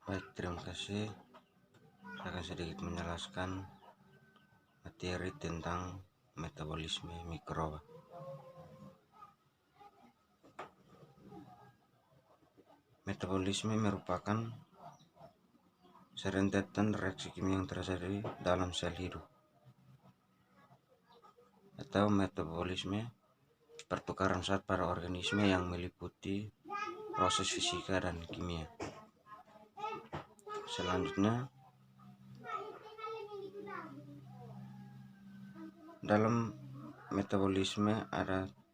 Baik, terima kasih. Saya akan sedikit menjelaskan materi tentang metabolisme mikroba. Metabolisme merupakan serentetan reaksi kimia yang terjadi dalam sel hidup, atau metabolisme pertukaran zat pada organisme yang meliputi proses fisika dan kimia. Selanjutnya, dalam metabolisme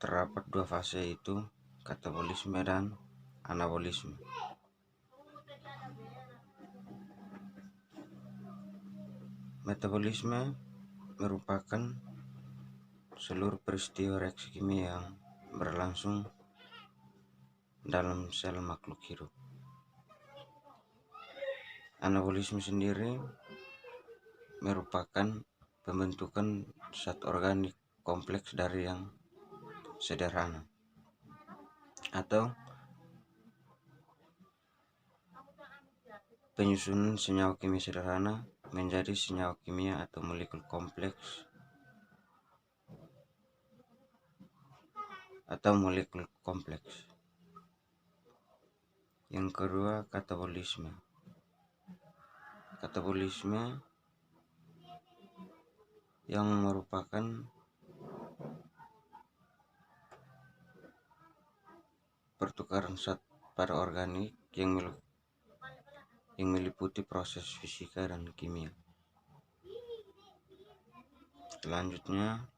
terdapat dua fase, yaitu katabolisme dan anabolisme. Metabolisme merupakan seluruh peristiwa reaksi kimia yang berlangsung dalam sel makhluk hidup. Anabolisme sendiri merupakan pembentukan zat organik kompleks dari yang sederhana, atau penyusunan senyawa kimia sederhana menjadi senyawa kimia atau molekul kompleks atau molekul kompleks. Yang kedua, katabolisme. Katabolisme yang merupakan pertukaran zat pada organik yang meliputi proses fisika dan kimia. Selanjutnya,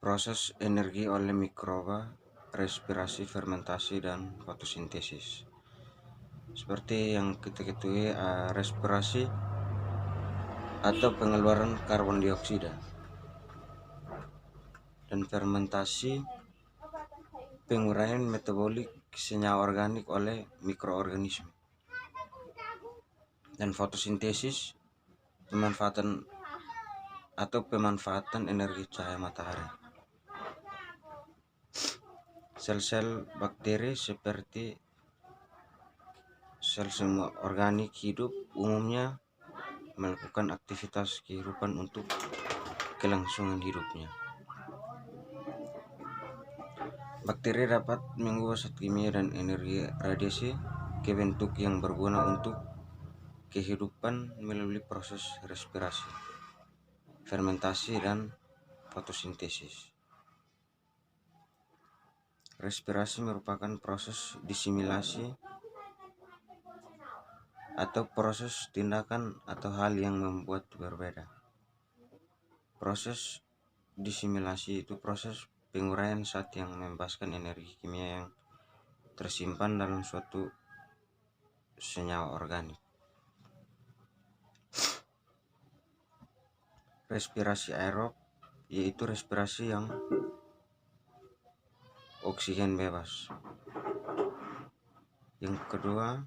proses energi oleh mikroba, respirasi, fermentasi, dan fotosintesis. Seperti yang kita ketahui, respirasi atau pengeluaran karbon dioksida, dan fermentasi penguraian metabolik senyawa organik oleh mikroorganisme, dan fotosintesis pemanfaatan energi cahaya matahari. Sel-sel bakteri seperti sel semua organik hidup umumnya melakukan aktivitas kehidupan untuk kelangsungan hidupnya. Bakteri dapat mengubah zat kimia dan energi radiasi ke bentuk yang berguna untuk kehidupan melalui proses respirasi, fermentasi, dan fotosintesis. Respirasi merupakan proses disimilasi atau proses tindakan atau hal yang membuat berbeda. Proses disimilasi itu proses penguraian zat yang membebaskan energi kimia yang tersimpan dalam suatu senyawa organik. Respirasi aerob yaitu respirasi yang oksigen bebas. Yang kedua,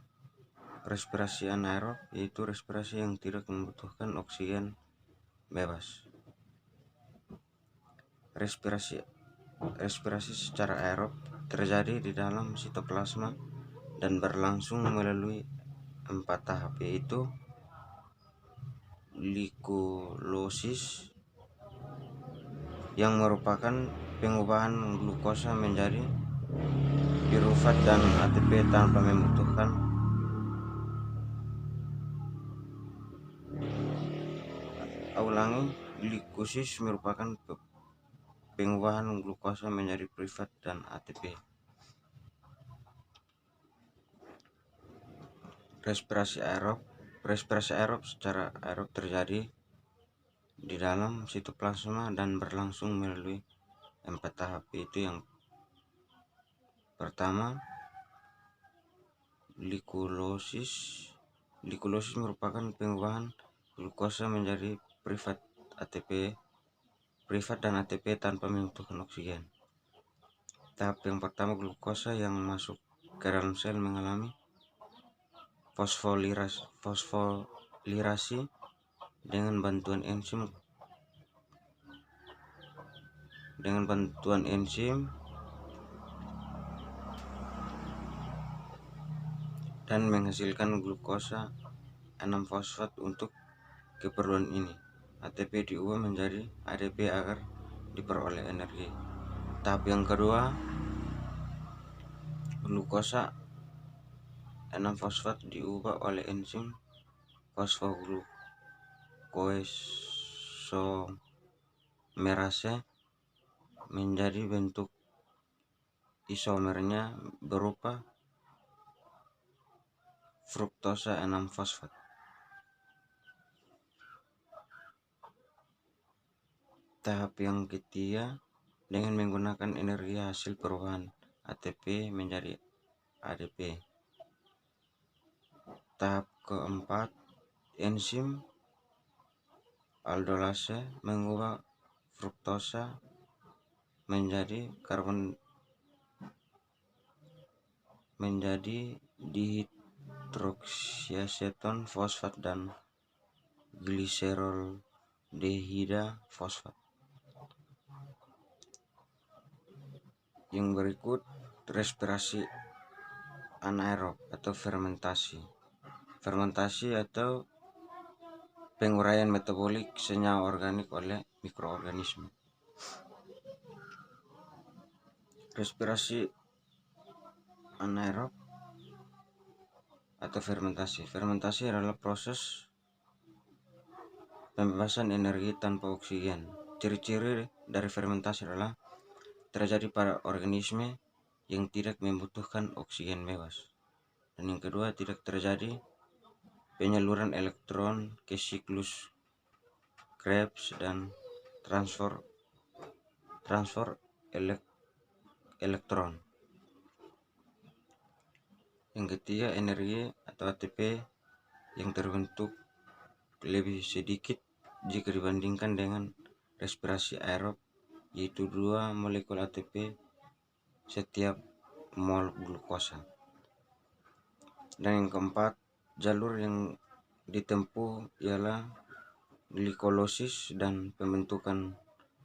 respirasi anaerob yaitu respirasi yang tidak membutuhkan oksigen bebas. Respirasi secara aerob terjadi di dalam sitoplasma dan berlangsung melalui 4 tahap, yaitu glikolysis yang merupakan pengubahan glukosa menjadi pirufat dan ATP tanpa membutuhkan glikosis merupakan pengubahan glukosa menjadi pirufat dan ATP. Respirasi aerob secara aerob terjadi di dalam sitoplasma dan berlangsung melalui 4 tahap, yaitu yang pertama, glikolysis. Glikolysis merupakan pengubahan glukosa menjadi pirufat dan ATP tanpa membutuhkan oksigen. Tahap yang pertama, glukosa yang masuk ke dalam sel mengalami fosfolirasi dengan bantuan enzim dan menghasilkan glukosa 6-fosfat untuk keperluan ini. ATP diubah menjadi ADP agar diperoleh energi. Tahap yang kedua, glukosa 6-fosfat diubah oleh enzim fosfoglukoisomerase menjadi bentuk isomernya berupa fruktosa 6-fosfat. Tahap yang ketiga, dengan menggunakan energi hasil perubahan ATP menjadi ADP. Tahap keempat, enzim aldolase mengubah fruktosa menjadi dihidroksiaseton fosfat dan gliseraldehida fosfat. Yang berikut, respirasi anaerob atau fermentasi. Fermentasi atau penguraian metabolik senyawa organik oleh mikroorganisme. Respirasi anaerob atau fermentasi. Fermentasi adalah proses pembebasan energi tanpa oksigen. Ciri-ciri dari fermentasi adalah terjadi pada organisme yang tidak membutuhkan oksigen bebas. Dan yang kedua, tidak terjadi penyaluran elektron ke siklus Krebs dan transfer elektron. Yang ketiga, energi atau ATP yang terbentuk lebih sedikit jika dibandingkan dengan respirasi aerob, yaitu 2 molekul ATP setiap mol glukosa. Dan yang keempat, jalur yang ditempuh ialah glikolosis dan pembentukan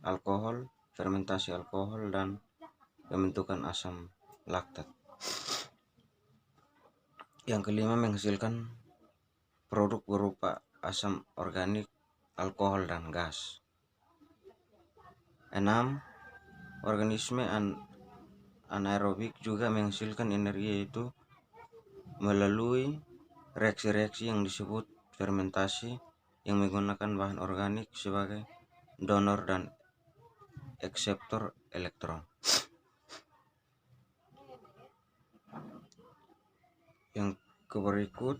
alkohol, fermentasi alkohol, dan pembentukan asam laktat. Yang kelima, menghasilkan produk berupa asam organik, alkohol, dan gas. 6. Organisme anaerobik juga menghasilkan energi, yaitu melalui reaksi-reaksi yang disebut fermentasi yang menggunakan bahan organik sebagai donor dan akseptor elektron. Yang berikut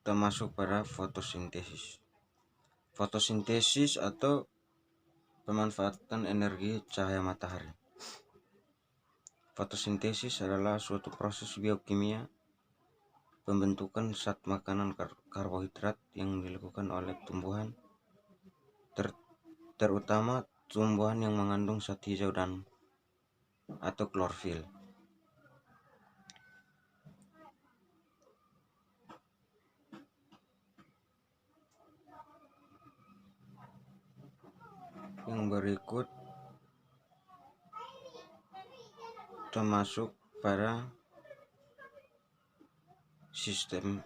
termasuk pada fotosintesis. Fotosintesis atau pemanfaatan energi cahaya matahari. Fotosintesis adalah suatu proses biokimia pembentukan zat makanan karbohidrat yang dilakukan oleh tumbuhan, terutama tumbuhan yang mengandung zat hijau dan atau klorofil. Yang berikut termasuk pada sistem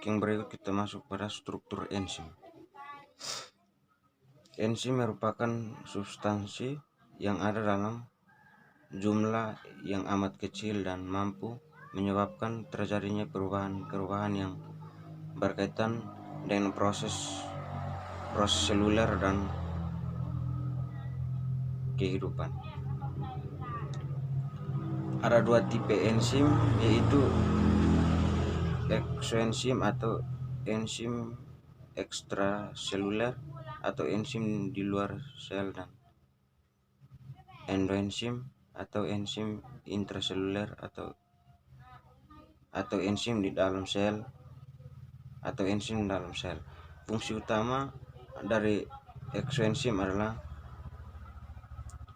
yang berikut kita masuk pada struktur enzim. Enzim merupakan substansi yang ada dalam jumlah yang amat kecil dan mampu menyebabkan terjadinya perubahan yang berkaitan dengan proses seluler dan kehidupan. Ada 2 tipe enzim, yaitu eksoenzim atau enzim ekstraseluler atau enzim di luar sel, dan endoenzim atau enzim intraseluler atau enzim di dalam sel atau enzim dalam sel. Fungsi utama dari eksoenzim adalah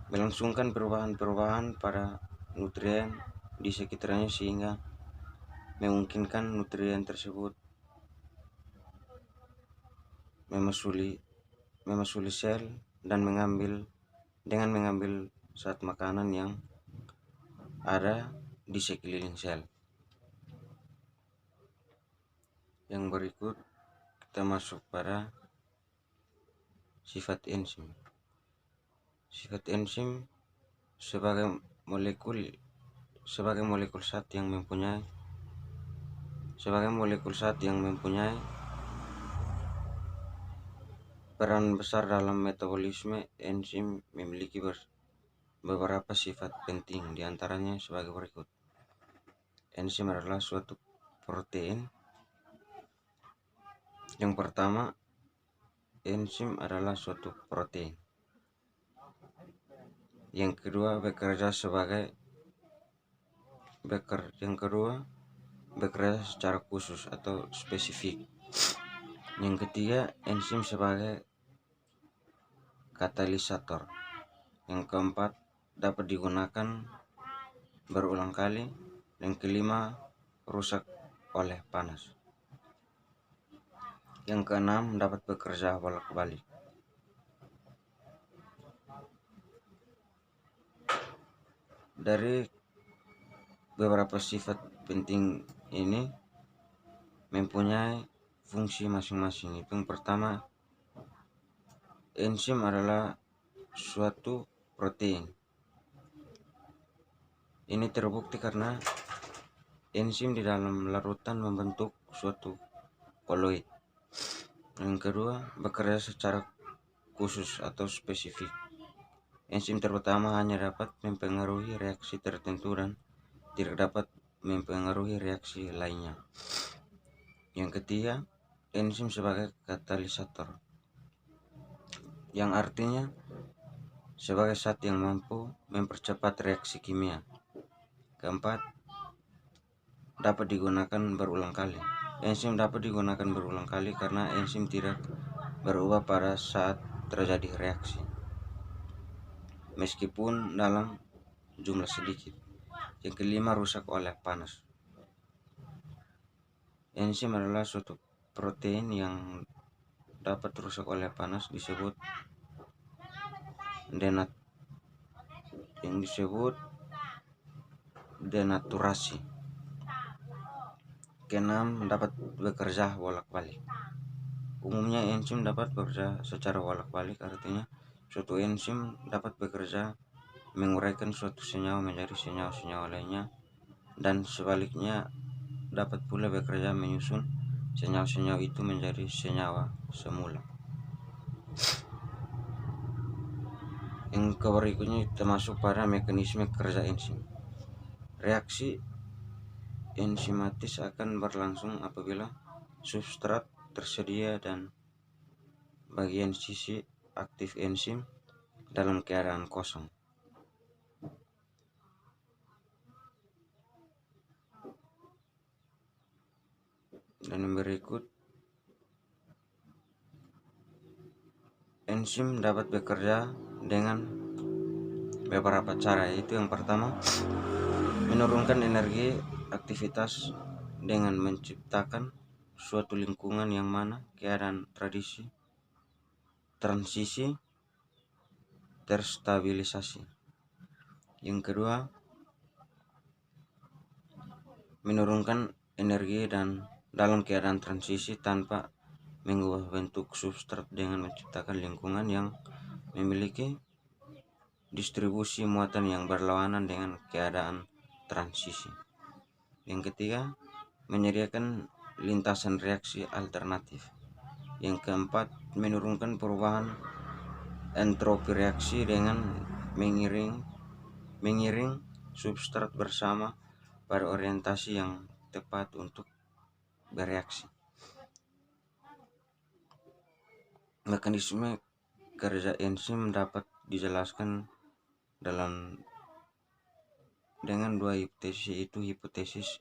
melangsungkan perubahan pada nutrien di sekitarnya sehingga memungkinkan nutrien tersebut memasuki sel dan mengambil zat makanan yang ada di sekeliling sel. Yang berikut kita masuk pada sifat enzim. Sifat enzim sebagai molekul zat yang mempunyai peran besar dalam metabolisme. Enzim memiliki beberapa sifat penting, diantaranya sebagai berikut. Enzim adalah suatu protein. Yang pertama, enzim adalah suatu protein. Yang kedua, bekerja secara khusus atau spesifik. Yang ketiga, enzim sebagai katalisator. Yang keempat, dapat digunakan berulang kali. Yang kelima, rusak oleh panas. Yang keenam, dapat bekerja bolak-balik. Dari beberapa sifat penting ini mempunyai fungsi masing-masing. Itu yang pertama, enzim adalah suatu protein. Ini terbukti karena enzim di dalam larutan membentuk suatu koloid. Yang kedua, bekerja secara khusus atau spesifik. Enzim terutama hanya dapat mempengaruhi reaksi tertentu dan tidak dapat mempengaruhi reaksi lainnya. Yang ketiga, enzim sebagai katalisator, yang artinya sebagai zat yang mampu mempercepat reaksi kimia. Keempat, dapat digunakan berulang kali. Enzim dapat digunakan berulang kali karena enzim tidak berubah pada saat terjadi reaksi, meskipun dalam jumlah sedikit. Yang kelima, rusak oleh panas. Enzim adalah suatu protein yang dapat rusak oleh panas, disebut denaturasi. Keenam, dapat bekerja bolak-balik. Umumnya enzim dapat bekerja secara bolak-balik, artinya suatu enzim dapat bekerja menguraikan suatu senyawa menjadi senyawa-senyawa lainnya, dan sebaliknya dapat pula bekerja menyusun senyawa-senyawa itu menjadi senyawa semula. Yang berikutnya kita masuk pada mekanisme kerja enzim. Reaksi enzimatis akan berlangsung apabila substrat tersedia dan bagian sisi aktif enzim dalam keadaan kosong. Dan yang berikut, enzim dapat bekerja dengan beberapa cara, yaitu yang pertama, menurunkan energi aktivitas dengan menciptakan suatu lingkungan yang mana keadaan transisi terstabilisasi. Yang kedua, menurunkan energi dan dalam keadaan transisi tanpa mengubah bentuk substrat dengan menciptakan lingkungan yang memiliki distribusi muatan yang berlawanan dengan keadaan transisi. Yang ketiga, menyediakan lintasan reaksi alternatif. Yang keempat, menurunkan perubahan entropi reaksi dengan mengiring substrat bersama pada orientasi yang tepat untuk bereaksi. Mekanisme kerja enzim dapat dijelaskan dengan dua hipotesis, yaitu hipotesis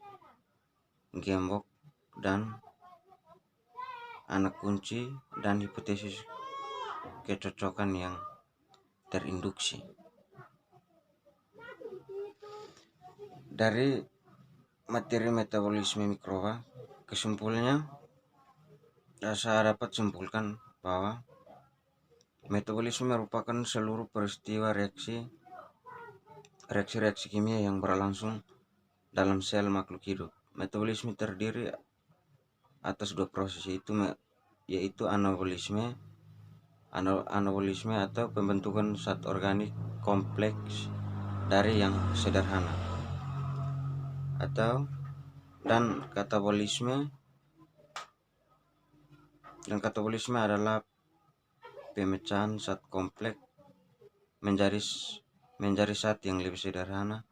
gembok dan anak kunci dan hipotesis kecocokan yang terinduksi. Dari materi metabolisme mikroba, kesimpulannya saya dapat simpulkan bahwa metabolisme merupakan seluruh peristiwa reaksi kimia yang berlangsung dalam sel makhluk hidup. Metabolisme terdiri atas dua proses, yaitu anabolisme atau pembentukan zat organik kompleks dari yang sederhana, dan katabolisme adalah pemecahan zat kompleks menjadi zat yang lebih sederhana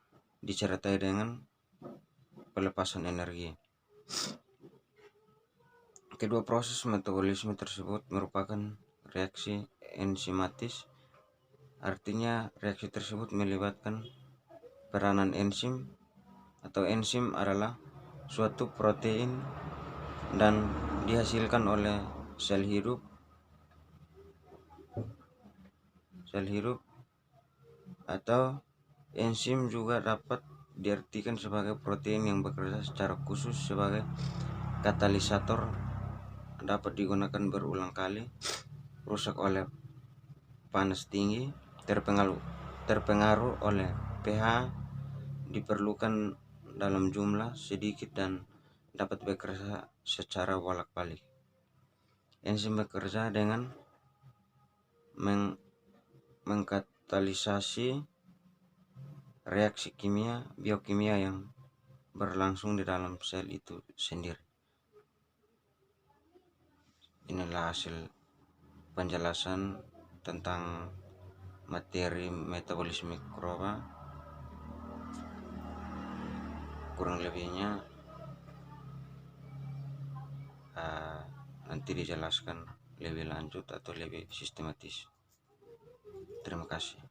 disertai dengan pelepasan energi. Kedua proses metabolisme tersebut merupakan reaksi enzimatis, artinya reaksi tersebut melibatkan peranan enzim. Enzim adalah suatu protein dan dihasilkan oleh sel hidup atau enzim juga dapat diartikan sebagai protein yang bekerja secara khusus sebagai katalisator, dapat digunakan berulang kali, rusak oleh panas tinggi, terpengaruh oleh pH, diperlukan dalam jumlah sedikit, dan dapat bekerja secara bolak-balik. Enzim bekerja dengan mengkatalisasi reaksi biokimia yang berlangsung di dalam sel itu sendiri. Inilah hasil penjelasan tentang materi metabolisme mikroba. Kurang lebihnya nanti dijelaskan lebih lanjut atau lebih sistematis. Terima kasih.